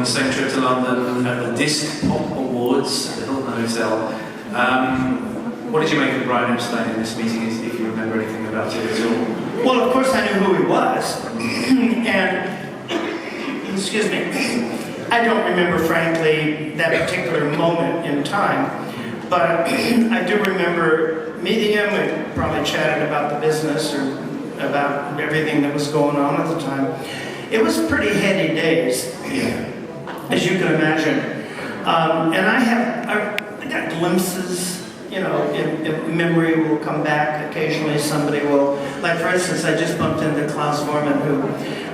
same trip to London at the Disc Pop Awards at the Hilton Hotel. What did you make of Brian Epstein in this meeting, if you remember anything about it at all? Well, of course I knew who he was, and, excuse me, I don't remember, frankly, that particular moment in time, but I do remember meeting him. We probably chatted about the business or about everything that was going on at the time. It was pretty heady days, as you can imagine. And I got glimpses, you know, in memory will come back. Occasionally somebody will, like for instance, I just bumped into Klaus Vormann, who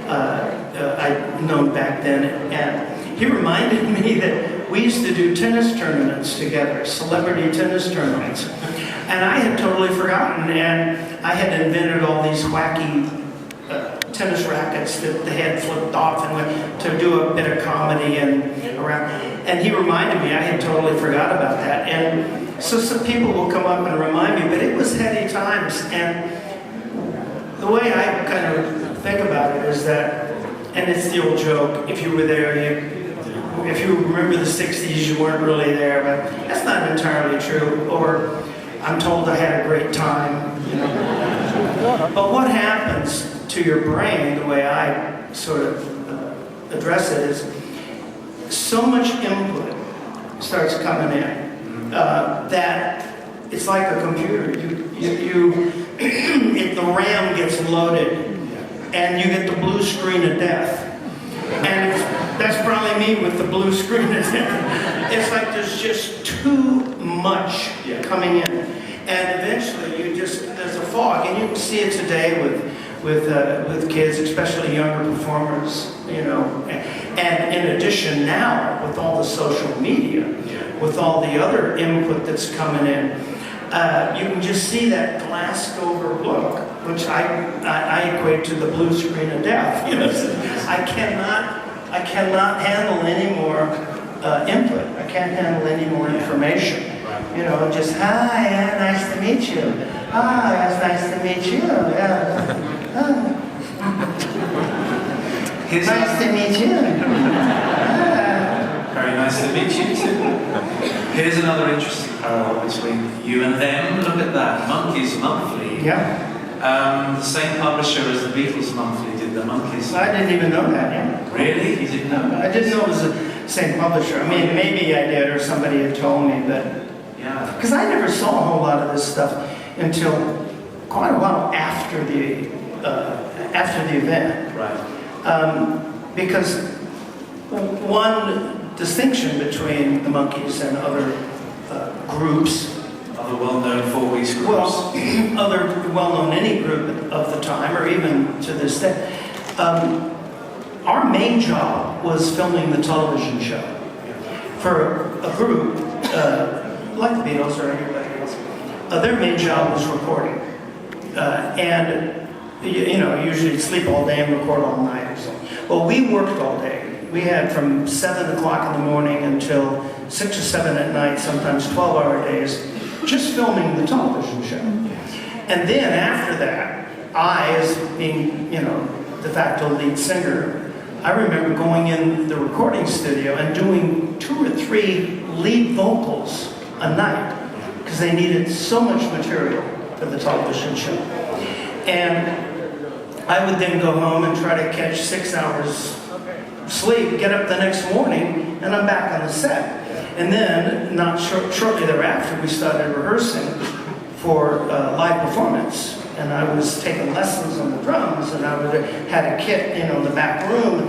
I'd known back then, and he reminded me that we used to do tennis tournaments together, celebrity tennis tournaments. And I had totally forgotten, and I had invented all these wacky tennis rackets that the head flipped off and went to do a bit of comedy and around. And he reminded me, I had totally forgot about that. And so some people will come up and remind me, but it was heady times. And the way I kind of think about it is that, and it's the old joke, if you were there, if you remember the 60s, you weren't really there, but that's not entirely true. Or I'm told I had a great time, you know. But what happens to your brain, the way I sort of address it, is so much input starts coming in that it's like a computer. If the RAM gets loaded and you get the blue screen of death, and that's probably me with the blue screen of death. It's like there's just too much coming in, and eventually there's a fog, and you can see it today with kids, especially younger performers, you know. And in addition now, with all the social media, with all the other input that's coming in, you can just see that glassed over look, which I equate to the blue screen of death. You know, I cannot handle any more input. I can't handle any more information. You know, just, hi, nice to meet you. Hi, it's nice to meet you. Yeah. Nice to meet you. Very nice to meet you too. Here's another interesting parallel between you and them. Look at that, Monkeys Monthly. Yeah. The same publisher as the Beatles Monthly did the Monkeys. I didn't even know that. Yeah. Really? You didn't know that? I didn't know it was the same publisher. I mean, maybe I did, or somebody had told me, but yeah. Because I never saw a whole lot of this stuff until quite a while after the event. Right. Because one distinction between the Monkees and other groups, other well-known four-piece groups, well, other well-known any group of the time, or even to this day, our main job was filming the television show. For a group like the Beatles or anybody else, their main job was recording, and you know, usually sleep all day and record all night or so. Well, we worked all day. We had from 7 o'clock in the morning until 6 or 7 at night, sometimes 12-hour days, just filming the television show. And then after that, I, as being, you know, de facto lead singer, I remember going in the recording studio and doing 2 or 3 lead vocals a night, because they needed so much material for the television show. And I would then go home and try to catch 6 hours sleep, get up the next morning, and I'm back on the set. And then, shortly thereafter, we started rehearsing for live performance. And I was taking lessons on the drums, and I had a kit, you know, in the back room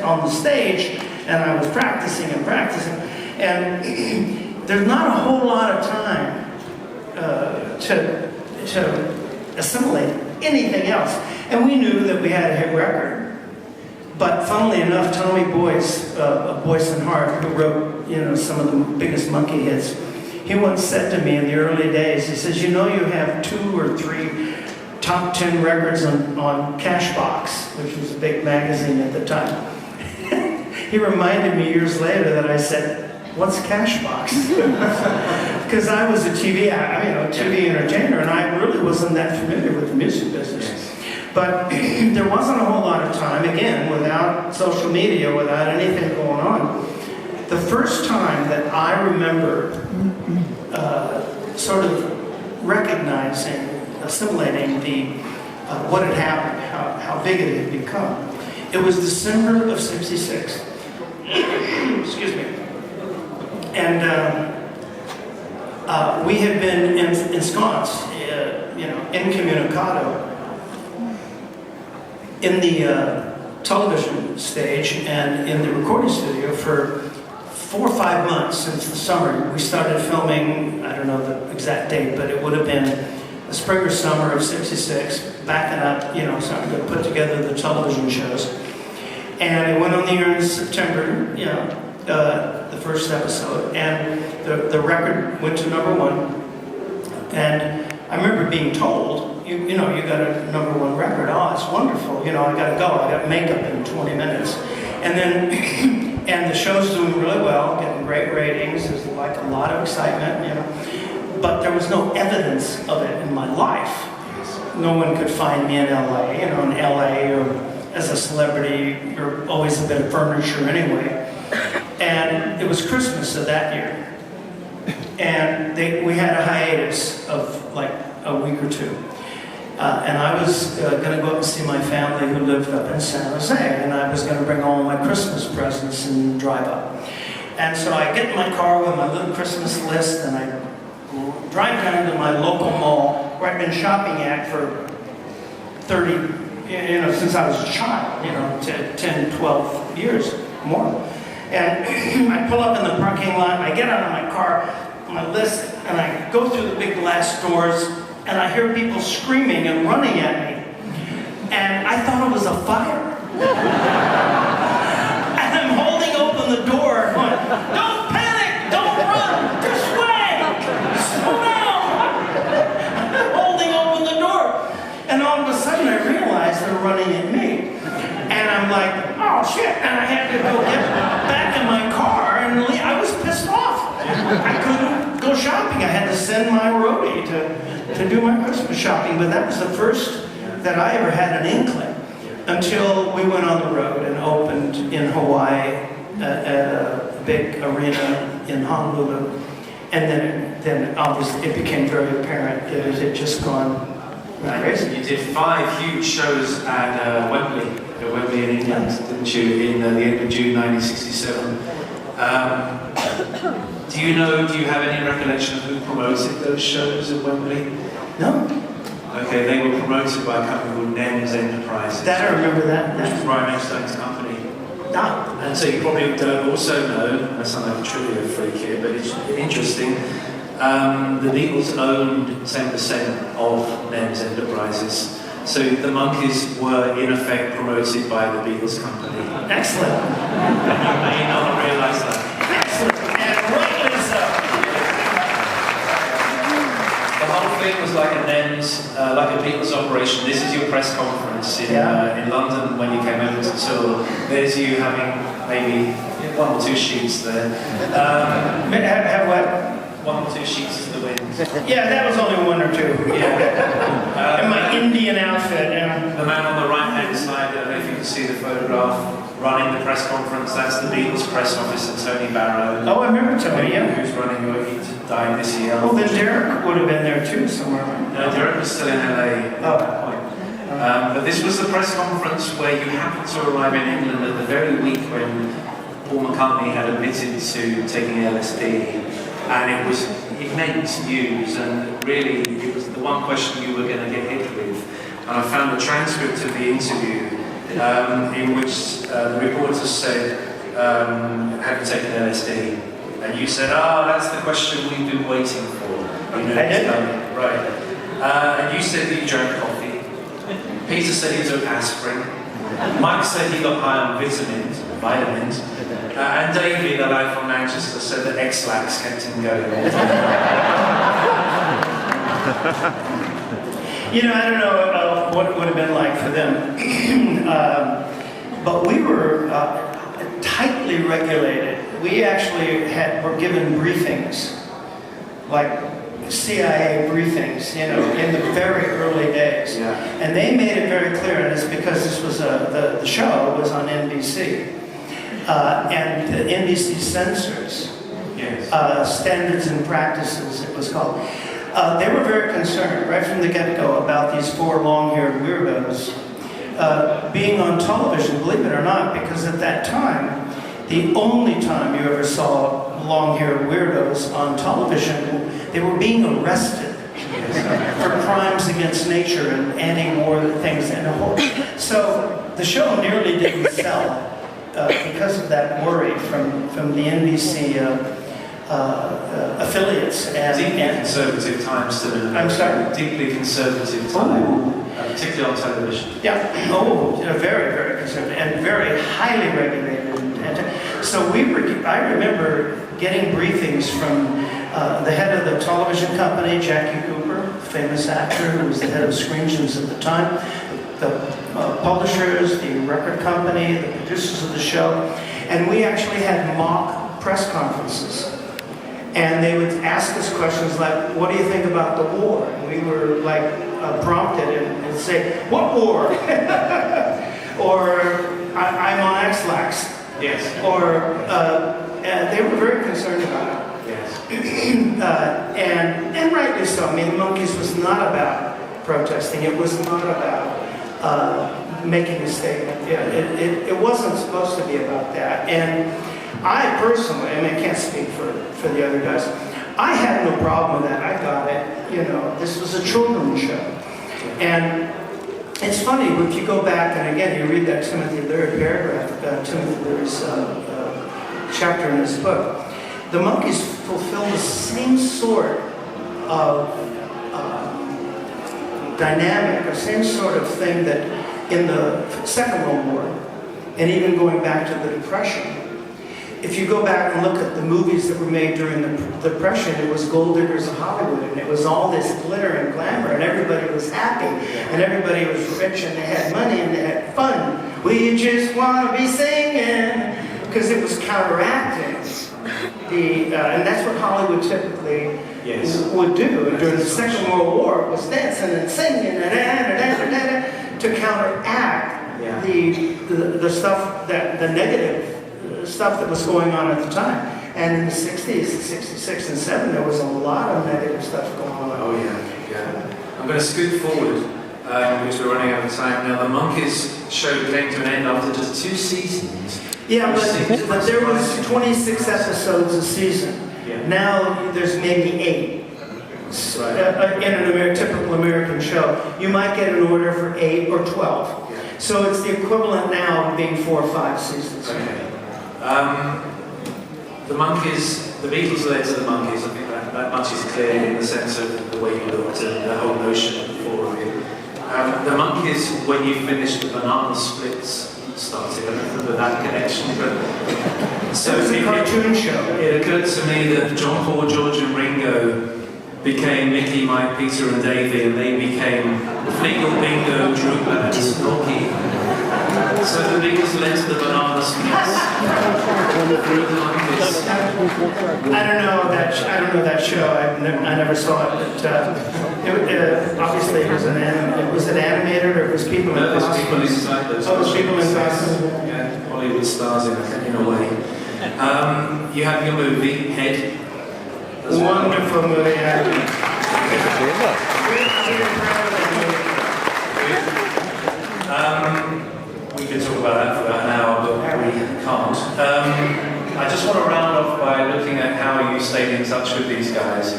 on the stage, and I was practicing and practicing. And there's not a whole lot of time to assimilate anything else. And we knew that we had a hit record. But funnily enough, Tommy Boyce of Boyce and Hart, who wrote, you know, some of the biggest Monkey hits, he once said to me in the early days, he says, you know, you have 2 or 3 top 10 records on Cashbox, which was a big magazine at the time. He reminded me years later that I said, what's Cashbox? Because I was a TV entertainer, and I really wasn't that familiar with the music business. But there wasn't a whole lot of time, again, without social media, without anything going on. The first time that I remember sort of recognizing, assimilating what had happened, how big it had become, it was December of '66. Excuse me. And we had been ensconced, incommunicado, in the television stage and in the recording studio for 4 or 5 months since the summer. We started filming, I don't know the exact date, but it would have been the spring or summer of '66, backing up, starting to put together the television shows. And it went on the air in September, the first episode, and the record went to #1. And I remember being told, you got a #1 record. Oh, it's wonderful. I got to go. I got makeup in 20 minutes. And then, and the show's doing really well, getting great ratings. There's like a lot of excitement, But there was no evidence of it in my life. No one could find me in LA. In LA, or as a celebrity, you're always a bit of furniture anyway. And it was Christmas of that year. And we had a hiatus of like a week or two. And I was going to go up and see my family who lived up in San Jose. And I was going to bring all my Christmas presents and drive up. And so I get in my car with my little Christmas list and I drive down to my local mall where I'd been shopping at for 30, since I was a child, 10, 12 years more. And I pull up in the parking lot, I get out of my car, my list, and I go through the big glass doors, and I hear people screaming and running at me. And I thought it was a fire. And I'm holding open the door, going, "Don't panic! Don't run! This way! Slow down!" I'm holding open the door. And all of a sudden I realize they're running at me. And I'm like, "Oh shit," and I had to go get back in my car and leave. I was pissed off. I couldn't go shopping. I had to send my roadie to do my Christmas shopping, but that was the first that I ever had an inkling until we went on the road and opened in Hawaii at a big arena in Honolulu. And then obviously it became very apparent that it had just gone crazy. You did 5 huge shows at Wembley in England, didn't you, in the end of June 1967. Do you have any recollection of who promoted those shows at Wembley? No. Okay, they were promoted by a company called Nem's Enterprises. That I remember that. Which was Brian Epstein's company. Ah. And so you probably don't also know, I sound like a trivia freak here, but it's interesting, the Beatles owned 10% of Nem's Enterprises. So the Monkees were in effect promoted by the Beatles company. Excellent. And you may not realise that. Excellent. And rightly so. The whole thing was like a Nem's, like a Beatles operation. This is your press conference in London when you came over to tour. There's you having maybe 1 or 2 sheets there. Have what? 1 or 2 sheets to the wind. Yeah, that was only 1 or 2. Yeah. In my Indian outfit. The man on the right-hand side, I don't know if you can see the photograph, running the press conference. That's the Beatles press officer, Tony Barrow. Oh, I remember Tony, yeah. Who's running your He died this year. Oh, then Derek would have been there too somewhere, right? No, Derek was still in LA at that point. But this was the press conference where you happened to arrive in England at the very week when Paul McCartney had admitted to taking LSD. And it was immense news, and really it was the one question you were going to get hit with. And I found a transcript of the interview in which the reporters said, "Have you taken LSD?" And you said, "That's the question we've been waiting for." I did. Right. And you said that you drank coffee. Peter said he took aspirin. Mike said he got high on vitamins. And Davey, the lad from Manchester, said that X-Lax kept him going all the time. I don't know what it would have been like for them. But we were tightly regulated. We actually were given briefings, like CIA briefings, in the very early days. Yeah. And they made it very clear, and it's because this was the show was on NBC. and the NBC censors, standards and practices, it was called. They were very concerned right from the get-go about these four long-haired weirdos being on television, believe it or not, because at that time, the only time you ever saw long-haired weirdos on television, they were being arrested for crimes against nature and anti-war things. So the show nearly didn't sell because of that worry from the NBC affiliates. Deeply conservative times to the... I'm sorry? Deeply conservative time, particularly on television. Yeah, very, very conservative and very highly regulated. So I remember getting briefings from the head of the television company, Jackie Cooper, famous actor who was the head of Screen Gems at the time, the publishers, the record company, the producers of the show, and we actually had mock press conferences. And they would ask us questions like, what do you think about the war? And we were like prompted and say, what war? Or I'm on X-Lax. Yes. Or they were very concerned about it. Yes. And rightly so. I mean, the Monkees was not about protesting. It was not about making a statement. Yeah, it wasn't supposed to be about that. And I personally, I mean, I can't speak for the other guys, I had no problem with that. I got it. You know, this was a children's show. And it's funny, if you go back, and again, you read that Timothy Leary paragraph, Timothy Leary's chapter in his book, the Monkees fulfill the same sort of dynamic, the same sort of thing that in the Second World War, and even going back to the Depression. If you go back and look at the movies that were made during the Depression, it was Gold Diggers of Hollywood, and it was all this glitter and glamour, and everybody was happy, and everybody was rich, and they had money, and they had fun. We just want to be singing, because it was counteracting and that's what Hollywood typically would do. During the Second World War, it was dancing and singing and to counteract the stuff, the negative stuff that was going on at the time. And in the 60s, 66 and 7, there was a lot of negative stuff going on. Oh yeah. I'm going to scoot forward because we're running out of time now. The Monkees show came to an end after just 2 seasons. Yeah, but there was 26 episodes a season. Yeah. Now there's maybe 8. Right. In a typical American show. You might get an order for 8 or 12. Yeah. So it's the equivalent now of being 4 or 5 seasons. Okay. The Monkees, the Beatles led to the Monkees. I think that much is clear in the sense of the way you looked at the whole notion of the four of you. The Monkees, when you finished the Banana Splits, started. I don't remember that connection, but so it was a cartoon show. It occurred to me that John, Paul, George, and Ringo became Mickey, Mike, Peter, and Davey, and they became Flingle, Bingo, Droop, and Rocky. So the Beatles led to the Banana Splits. I don't know that show. I never saw it, but obviously it was was it animated or it was people in costumes? No, it was people inside those. Oh, it was people in costumes. Yeah, Hollywood stars in a way. You have your movie Head. Wonderful movie. We could talk about that for about an hour, but we can't. I just want to round off by looking at how you stayed in touch with these guys.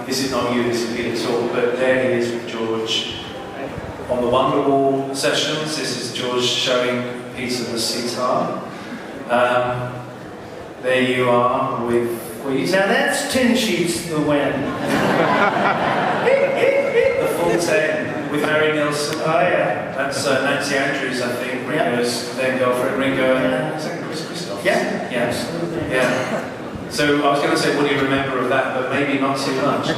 This is not you, this is Peter Talk, but there he is with George on the Wonderwall sessions. This is George showing Peter the sitar. There you are with... Now that's 10 sheets to the wind. The full 10 with Harry Nilsson. Oh yeah. That's Nancy Andrews, I think, Ringo's then girlfriend, Ringo and Chris Christoph. Yeah. Yeah. Yeah. So I was going to say, what do you remember of that, but maybe not too much.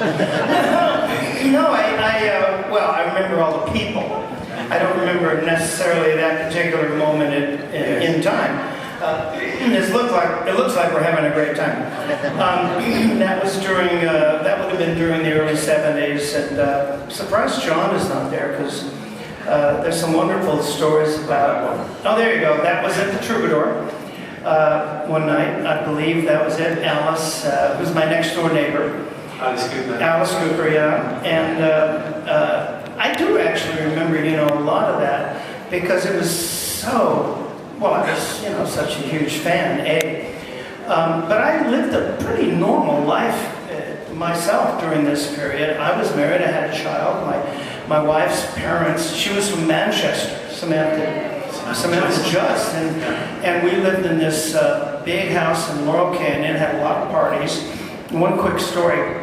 No, I remember all the people. I don't remember necessarily that particular moment in time. It looks like we're having a great time. That was during, that would have been during the early 70s, and surprised John is not there, because there's some wonderful stories about, oh there you go, that was at the Troubadour. one night. I believe that was it. Alice, who's my next door neighbor. Alice Cooper. Alice Cooper, yeah. And I do actually remember, a lot of that because it was so, well, I was, such a huge fan, but I lived a pretty normal life myself during this period. I was married, I had a child. My wife's parents, she was from Manchester, Samantha Just, and we lived in this big house in Laurel Canyon, had a lot of parties. One quick story,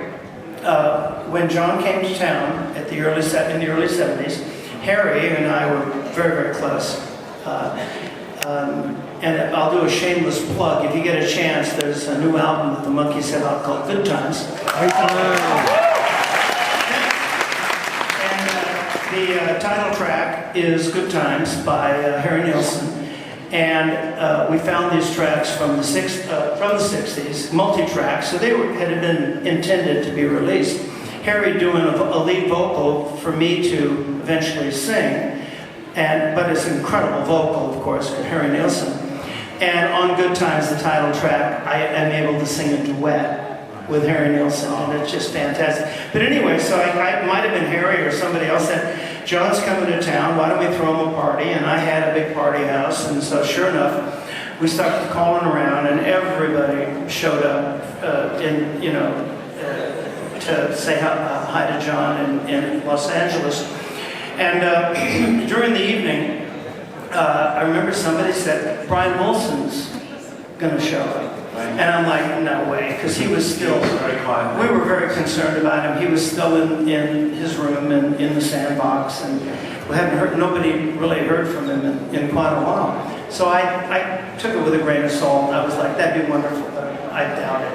when John came to town in the early 70s, Harry and I were very, very close. And I'll do a shameless plug. If you get a chance, there's a new album that the Monkees have out called Good Times. And the title track is Good Times by Harry Nilsson. And we found these tracks from the 60s, multi-tracks, so they had been intended to be released. Harry doing a lead vocal for me to eventually sing, but it's an incredible vocal, of course, for Harry Nilsson. And on Good Times, the title track, I am able to sing a duet with Harry Nilsson, and it's just fantastic. But anyway, so I might have been Harry or somebody else said, John's coming to town, why don't we throw him a party? And I had a big party house, and so sure enough, we started calling around, and everybody showed up, to say hi to John in Los Angeles. And during the evening, I remember somebody said, Brian Wilson's going to show up. And I'm like, no way, because he was still, we were very concerned about him. He was still in his room and in the sandbox, and we hadn't heard, nobody really heard from him in quite a while. So I took it with a grain of salt. I was like, that'd be wonderful, but I doubt it.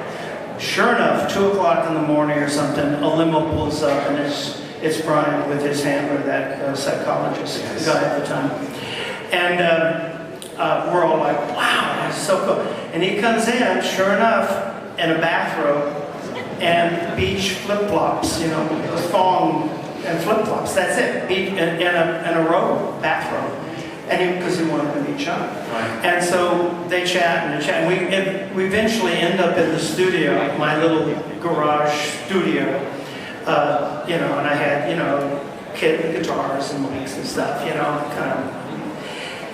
Sure enough, 2 o'clock in the morning or something, a limo pulls up, and it's Brian with his handler, that psychologist guy at the time. And we're all like, wow, that's so cool. And he comes in, sure enough, in a bathrobe and beach flip-flops, thong and flip-flops, that's it. And a robe, bathrobe. And because he wanted to meet John. Right. And so they chat and and we eventually end up in the studio, my little garage studio, and I had, kit guitars and mics and stuff, kind of.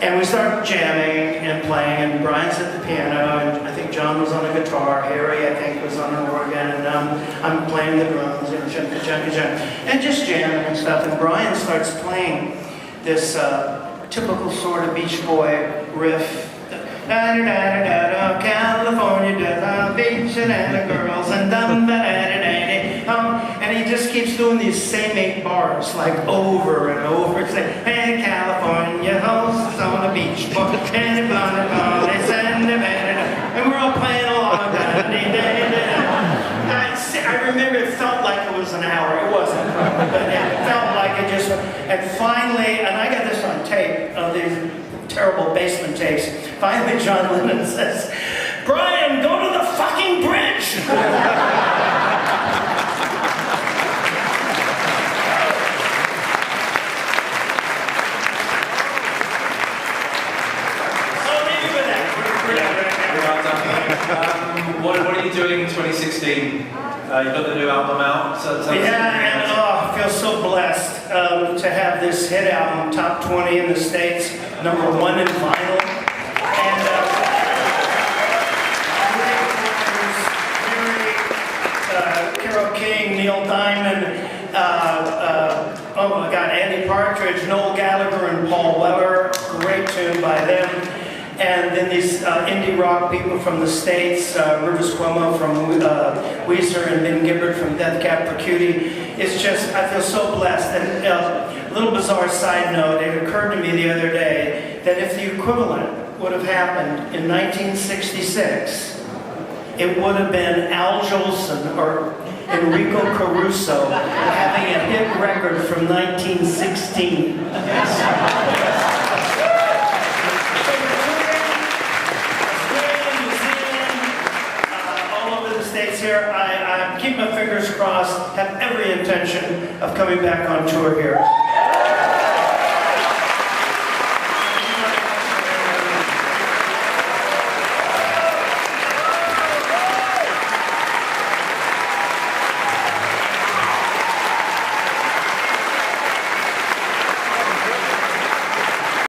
And we start jamming and playing, and Brian's at the piano, and I think John was on a guitar, Harry, I think, was on an organ, and I'm playing the drums, and just jamming and stuff. And Brian starts playing this typical sort of Beach Boy riff. California does a beach and the girls and and he just keeps doing these same 8 bars like over and over. It's like, hey, California hosts on the beach, and we're all playing along. I remember it felt like it was an hour. It wasn't, but it felt like it just. And finally, and I got this on tape, these terrible basement tapes. Finally, John Lennon says, "Brian, go to the fucking bridge." What are you doing in 2016? You've got the new album out. And I feel so blessed to have this hit album, top 20 in the States, #1 in vinyl. And Carole King, Neil Diamond, oh my God, Andy Partridge, Noel Gallagher, and Paul Weller. Great tune by them. And then these indie rock people from the States, Rivers Cuomo from Weezer, and Ben Gibbard from Death Cab for Cutie. It's just, I feel so blessed. And a little bizarre side note, it occurred to me the other day that if the equivalent would have happened in 1966, it would have been Al Jolson or Enrico Caruso having a hit record from 1916. Here, I keep my fingers crossed, have every intention of coming back on tour here.